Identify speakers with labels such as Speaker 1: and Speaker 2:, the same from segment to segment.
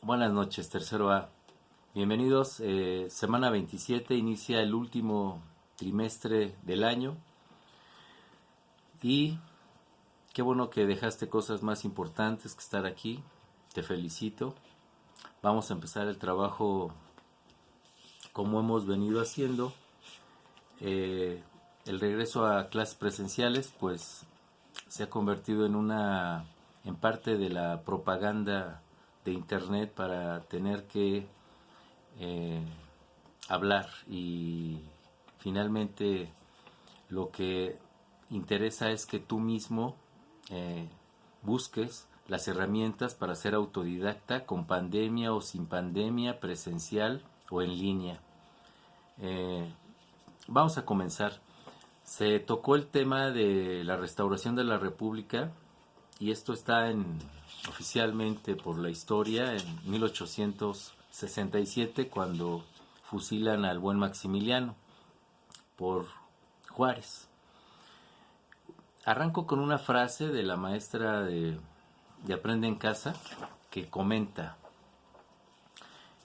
Speaker 1: Buenas noches, tercero A. Bienvenidos. Semana 27, inicia el último trimestre del año. Y qué bueno que dejaste cosas más importantes que estar aquí. Te felicito. Vamos a empezar el trabajo como hemos venido haciendo. El regreso a clases presenciales, pues, se ha convertido en parte de la propaganda de internet para tener que eh, hablar, y finalmente lo que interesa es que tú mismo eh, busques las herramientas para ser autodidacta, con pandemia o sin pandemia, presencial o en línea. Eh, Vamos a comenzar. Se tocó el tema de la restauración de la República, y esto está oficialmente por la historia en 1867, cuando fusilan al buen Maximiliano por Juárez. Arranco con una frase de la maestra de Aprende en Casa, que comenta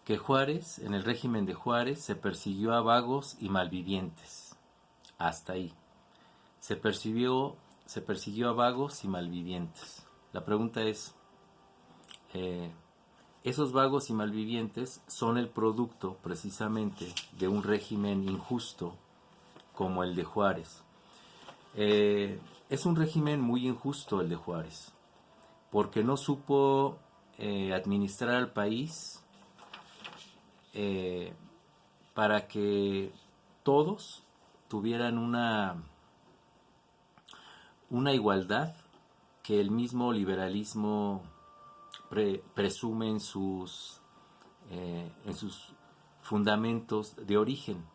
Speaker 1: que Juárez, en el régimen de Juárez, se persiguió a vagos y malvivientes. Hasta ahí. Se persiguió a vagos y malvivientes. La pregunta es, esos vagos y malvivientes son el producto precisamente de un régimen injusto como el de Juárez. Es un régimen muy injusto el de Juárez, porque no supo administrar al país para que todos tuvieran una igualdad que el mismo liberalismo presume en sus fundamentos de origen,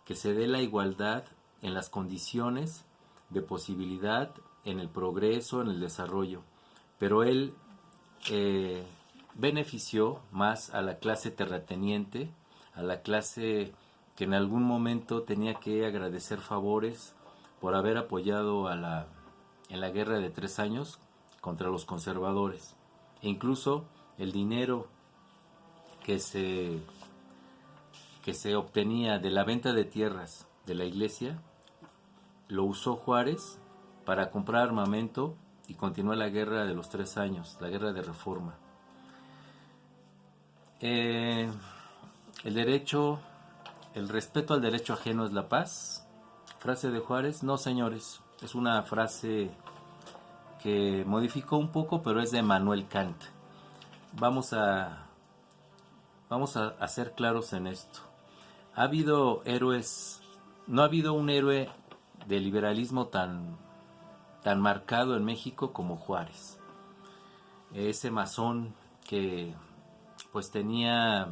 Speaker 1: que se dé la igualdad en las condiciones de posibilidad, en el progreso, en el desarrollo. Pero él benefició más a la clase terrateniente, a la clase que en algún momento tenía que agradecer favores por haber apoyado en la guerra de 3 años contra los conservadores. E incluso el dinero que se obtenía de la venta de tierras de la iglesia lo usó Juárez para comprar armamento y continuar la guerra de los 3 años, la guerra de reforma. El respeto al derecho ajeno es la paz. Frase de Juárez. No, señores, es una frase que modificó un poco, pero es de Manuel Kant. Vamos a ser claros en esto. Ha habido héroes, no ha habido un héroe de liberalismo tan marcado en México como Juárez. Ese masón que pues tenía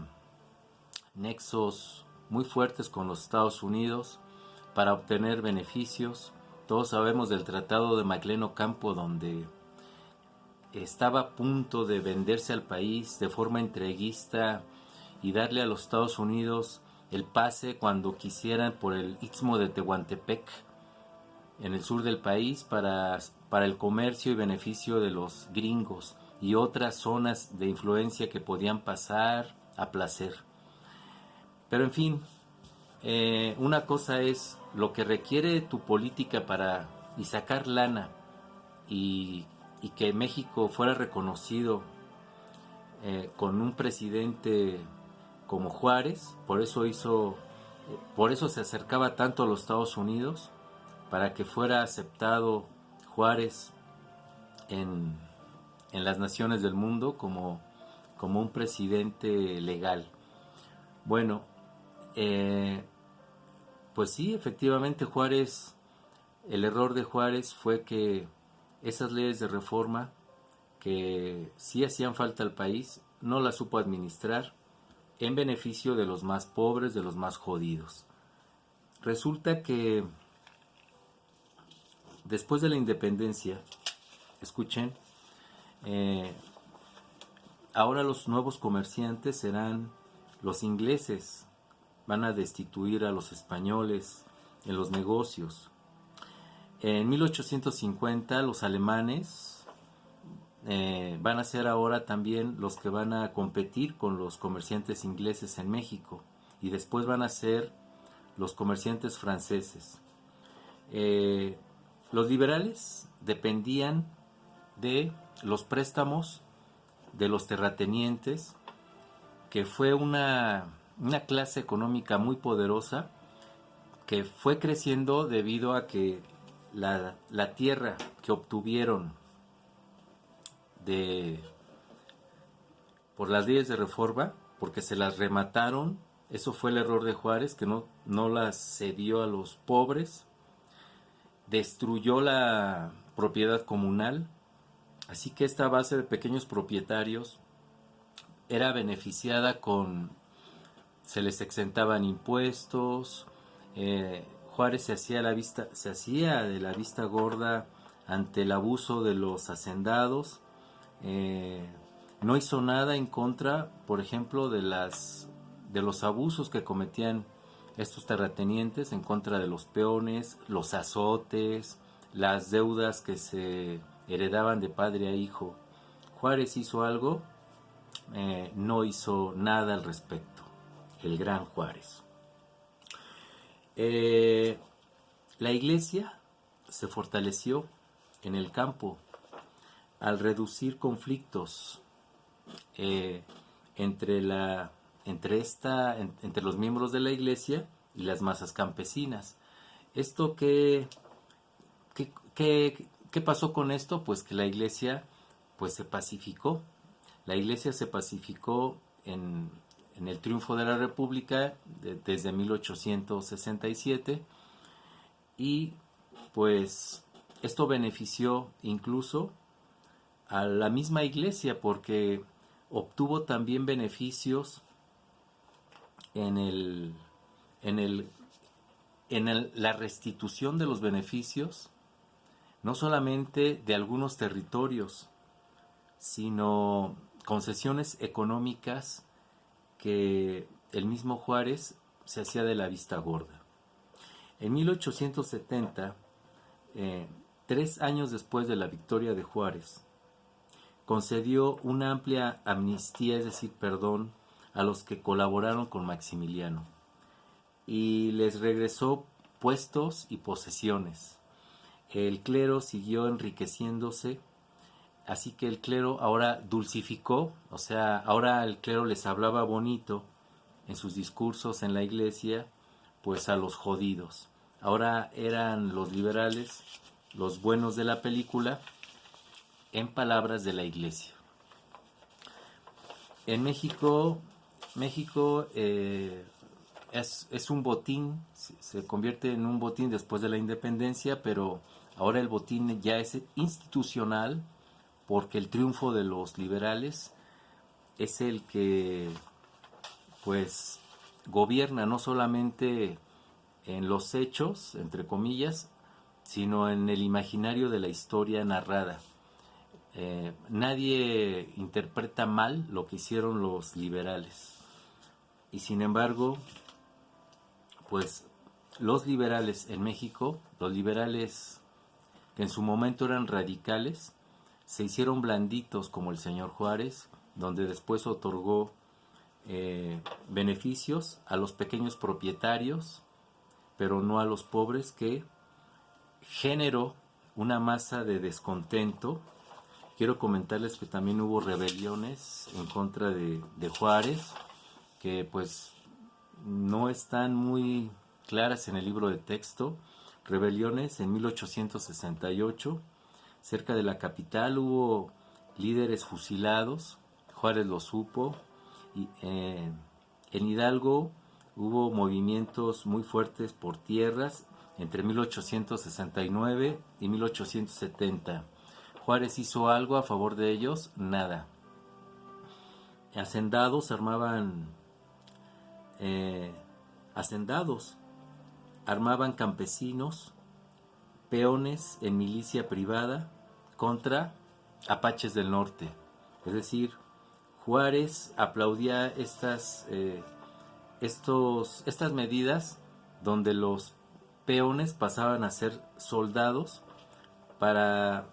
Speaker 1: nexos muy fuertes con los Estados Unidos para obtener beneficios. Todos sabemos del Tratado de Maclean Ocampo, donde estaba a punto de venderse al país de forma entreguista y darle a los Estados Unidos el pase cuando quisieran por el Istmo de Tehuantepec en el sur del país para el comercio y beneficio de los gringos y otras zonas de influencia que podían pasar a placer. Pero en fin, una cosa es lo que requiere tu política y sacar lana y que México fuera reconocido con un presidente como Juárez. Por eso se acercaba tanto a los Estados Unidos, para que fuera aceptado Juárez en las naciones del mundo como un presidente legal. Bueno, pues sí, efectivamente el error de Juárez fue que esas leyes de reforma que sí hacían falta al país, no las supo administrar en beneficio de los más pobres, de los más jodidos. Resulta que después de la independencia, escuchen, ahora los nuevos comerciantes serán los ingleses. Van a destituir a los españoles en los negocios. En 1850 los alemanes van a ser ahora también los que van a competir con los comerciantes ingleses en México, y después van a ser los comerciantes franceses. Eh, los liberales dependían de los préstamos de los terratenientes, que fue una clase económica muy poderosa que fue creciendo debido a que la tierra que obtuvieron de por las leyes de reforma, porque se las remataron. Eso fue el error de Juárez, que no las cedió a los pobres, destruyó la propiedad comunal, así que esta base de pequeños propietarios era beneficiada se les exentaban impuestos. Juárez se hacía de la vista gorda ante el abuso de los hacendados. No hizo nada en contra, por ejemplo, de los abusos que cometían estos terratenientes en contra de los peones, los azotes, las deudas que se heredaban de padre a hijo. Juárez hizo algo, no hizo nada al respecto, el gran Juárez. La iglesia se fortaleció en el campo al reducir conflictos entre los miembros de la iglesia y las masas campesinas. ¿Esto qué pasó con esto? Pues que la iglesia pues se pacificó. La iglesia se pacificó en el triunfo de la República desde 1867, y pues esto benefició incluso a la misma iglesia, porque obtuvo también beneficios en la restitución de los beneficios, no solamente de algunos territorios, sino concesiones económicas que el mismo Juárez se hacía de la vista gorda. En 1870, 3 años después de la victoria de Juárez, concedió una amplia amnistía, es decir, perdón, a los que colaboraron con Maximiliano, y les regresó puestos y posesiones. El clero siguió enriqueciéndose, así que el clero ahora dulcificó, o sea, ahora el clero les hablaba bonito en sus discursos en la iglesia, pues a los jodidos. Ahora eran los liberales los buenos de la película, en palabras de la iglesia. En México es un botín, se convierte en un botín después de la independencia, pero ahora el botín ya es institucional, porque el triunfo de los liberales es el que pues gobierna no solamente en los hechos, entre comillas, sino en el imaginario de la historia narrada. Nadie interpreta mal lo que hicieron los liberales, y sin embargo pues los liberales en México, los liberales que en su momento eran radicales, se hicieron blanditos como el señor Juárez, donde después otorgó beneficios a los pequeños propietarios, pero no a los pobres, que generó una masa de descontento. Quiero comentarles que también hubo rebeliones en contra de Juárez, que pues no están muy claras en el libro de texto. Rebeliones en 1868, cerca de la capital hubo líderes fusilados, Juárez lo supo, y en Hidalgo hubo movimientos muy fuertes por tierras entre 1869 y 1870. Juárez hizo algo a favor de ellos, nada. Hacendados armaban campesinos, peones en milicia privada contra apaches del norte. Es decir, Juárez aplaudía estas medidas donde los peones pasaban a ser soldados para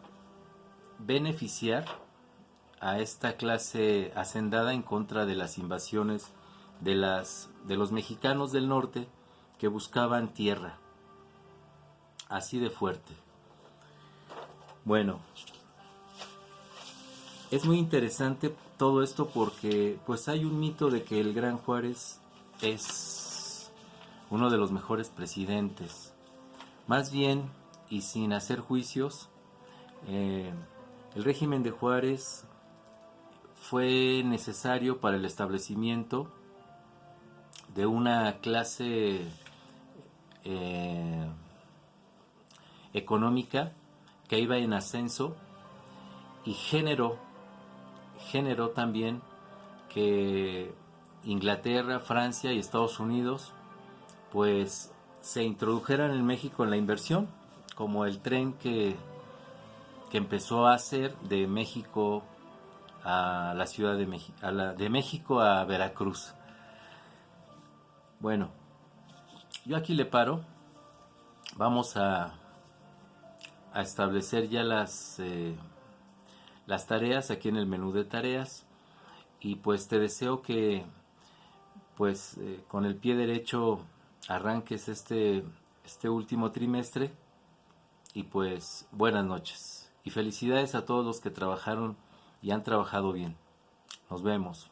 Speaker 1: beneficiar a esta clase hacendada en contra de las invasiones de los mexicanos del norte que buscaban tierra, así de fuerte. Bueno, es muy interesante todo esto porque pues hay un mito de que el Gran Juárez es uno de los mejores presidentes. Más bien, y sin hacer juicios, eh, el régimen de Juárez fue necesario para el establecimiento de una clase eh, económica que iba en ascenso y generó también que Inglaterra, Francia y Estados Unidos pues se introdujeran en México en la inversión, como el tren que empezó a hacer de México a la Ciudad de México, de México a Veracruz. Bueno, yo aquí le paro. Vamos a establecer ya las tareas aquí en el menú de tareas. Y pues te deseo que pues con el pie derecho arranques este último trimestre. Y pues buenas noches. Y felicidades a todos los que trabajaron y han trabajado bien. Nos vemos.